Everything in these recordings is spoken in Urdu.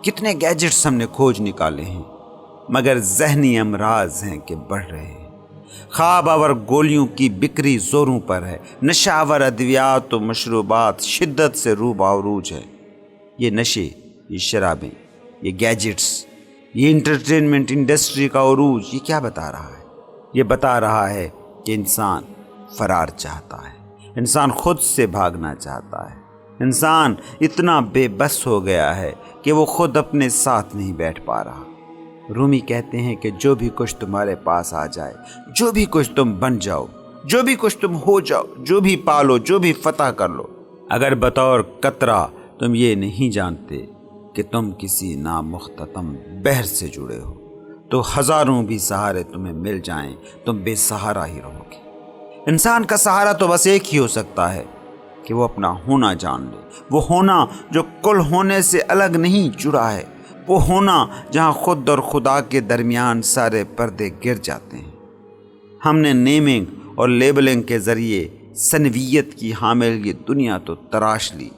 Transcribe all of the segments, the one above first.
کتنے گیجٹس ہم نے کھوج نکالے ہیں، مگر ذہنی امراض ہیں کہ بڑھ رہے ہیں۔ خواب آور گولیوں کی بکری زوروں پر ہے، نشہ آور ادویات و مشروبات شدت سے روب عروج ہے۔ یہ نشے، یہ شرابیں، یہ گیجٹس، یہ انٹرٹینمنٹ انڈسٹری کا عروج، یہ کیا بتا رہا ہے؟ یہ بتا رہا ہے کہ انسان فرار چاہتا ہے، انسان خود سے بھاگنا چاہتا ہے، انسان اتنا بے بس ہو گیا ہے کہ وہ خود اپنے ساتھ نہیں بیٹھ پا رہا۔ رومی کہتے ہیں کہ جو بھی کچھ تمہارے پاس آ جائے، جو بھی کچھ تم بن جاؤ، جو بھی کچھ تم ہو جاؤ، جو بھی پالو، جو بھی فتح کر لو، اگر بطور قطرہ تم یہ نہیں جانتے کہ تم کسی نامختتم بحر سے جڑے ہو، تو ہزاروں بھی سہارے تمہیں مل جائیں، تم بے سہارا ہی رہو گے۔ انسان کا سہارا تو بس ایک ہی ہو سکتا ہے کہ وہ اپنا ہونا جان لے، وہ ہونا جو کل ہونے سے الگ نہیں جڑا ہے، وہ ہونا جہاں خود اور خدا کے درمیان سارے پردے گر جاتے ہیں۔ ہم نے نیمنگ اور لیبلنگ کے ذریعے سنویت کی حامل یہ دنیا تو تراش لی،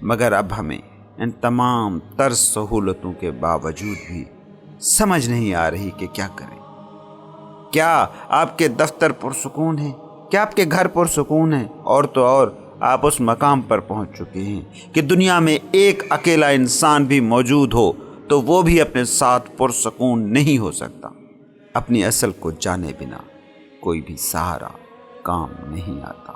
مگر اب ہمیں ان تمام تر سہولتوں کے باوجود بھی سمجھ نہیں آ رہی کہ کیا کریں۔ کیا آپ کے دفتر پرسکون ہیں؟ کیا آپ کے گھر پرسکون ہیں؟ اور تو اور آپ اس مقام پر پہنچ چکے ہیں کہ دنیا میں ایک اکیلا انسان بھی موجود ہو تو وہ بھی اپنے ساتھ پرسکون نہیں ہو سکتا۔ اپنی اصل کو جانے بنا کوئی بھی سہارا کام نہیں آتا۔